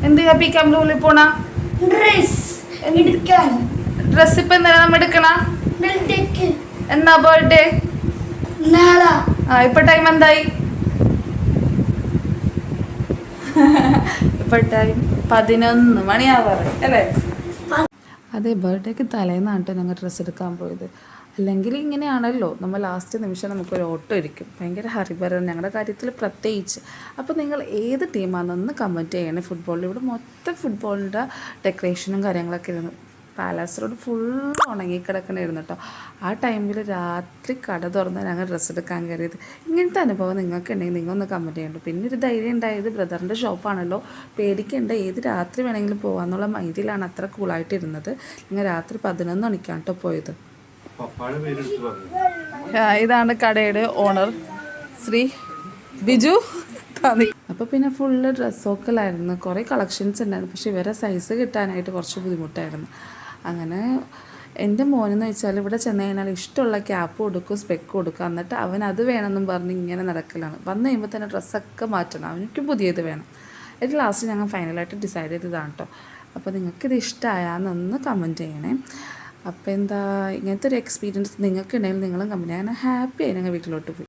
എന്തിനാ പീക്കാൻ ബ്ലൂവിൽ പോണ? ഡ്രസ് ഇപ്പൊ എന്തിനാ നമ്മ എടുക്കണ? എന്നാ ബർത്ത്ഡേ? ഇപ്പൊ ടൈം എന്തായി? ഇപ്പൊ ടൈം 11 മണിയാവാറ് അല്ലേ? അതെ, ബർത്ത്ഡേക്ക് തലേന്നാണ് ഞങ്ങൾ ഡ്രസ്സ് എടുക്കാൻ പോയത്. അല്ലെങ്കിൽ ഇങ്ങനെയാണല്ലോ, നമ്മൾ ലാസ്റ്റ് നിമിഷം നമുക്കൊരു ഓട്ടം ഇരിക്കും, ഭയങ്കര ഹറിബറി ഞങ്ങളുടെ കാര്യത്തിൽ പ്രത്യേകിച്ച്. അപ്പോൾ നിങ്ങൾ ഏത് ടീമാണെന്നൊന്ന് കമൻറ്റ് ചെയ്യണേ. ഫുട്ബോളിൽ ഇവിടെ മൊത്തം ഫുട്ബോളിൻ്റെ ഡെക്കറേഷനും കാര്യങ്ങളൊക്കെ ഇരുന്നു. പാലാസ് റോഡ് ഫുള്ള് ഉണങ്ങിക്കിടക്കണമായിരുന്നു കേട്ടോ. ആ ടൈമിൽ രാത്രി കട തുറന്ന് ഞങ്ങൾ ഡ്രസ്സ് എടുക്കാൻ കയറിയത്. ഇങ്ങനത്തെ അനുഭവം നിങ്ങൾക്ക് ഉണ്ടെങ്കിൽ നിങ്ങൾ ഒന്ന് കമൻറ്റ് ചെയ്യണ്ടോ. പിന്നെ ഒരു ധൈര്യം ഉണ്ടായത് ബ്രദറിൻ്റെ ഷോപ്പാണല്ലോ, പേടിക്കേണ്ട, ഏത് രാത്രി വേണമെങ്കിലും പോകാമെന്നുള്ള മൈൻഡിലാണ് അത്ര കൂളായിട്ടിരുന്നത്. ഞങ്ങൾ രാത്രി 11 മണിക്കാണ് കേട്ടോ പോയത്. ഇതാണ് കടയുടെ ഓണർ ശ്രീ ബിജു. അപ്പോൾ പിന്നെ ഫുള്ള് ഡ്രസ്സൊക്കെലായിരുന്നു, കുറേ കളക്ഷൻസ് ഉണ്ടായിരുന്നു. പക്ഷേ ഇവരെ സൈസ് കിട്ടാനായിട്ട് കുറച്ച് ബുദ്ധിമുട്ടായിരുന്നു. അങ്ങനെ എൻ്റെ മോനെന്ന് വെച്ചാൽ ഇവിടെ ചെന്ന് കഴിഞ്ഞാൽ ഇഷ്ടമുള്ള ക്യാപ്പ് കൊടുക്കും, സ്പെക്ക് കൊടുക്കും, എന്നിട്ട് അവൻ അത് വേണമെന്നും പറഞ്ഞ് ഇങ്ങനെ നടക്കലാണ്. വന്നു കഴിയുമ്പോൾ തന്നെ ഡ്രസ്സൊക്കെ മാറ്റണം, അവനിക്ക് പുതിയത് വേണം. ഇത് ലാസ്റ്റ് ഞങ്ങൾ ഫൈനലായിട്ട് ഡിസൈഡ് ചെയ്തതാണ് കേട്ടോ. അപ്പോൾ നിങ്ങൾക്കിത് ഇഷ്ടമായാന്നൊന്ന് കമൻറ്റ് ചെയ്യണേ. അപ്പോൾ എന്താ, ഇങ്ങനത്തെ ഒരു എക്സ്പീരിയൻസ് നിങ്ങൾക്ക് ഉണ്ടെങ്കിൽ നിങ്ങളും കമൻറ്റ് ചെയ്യണം. ഹാപ്പി ആയി ഞങ്ങൾ വീട്ടിലോട്ട് പോയി.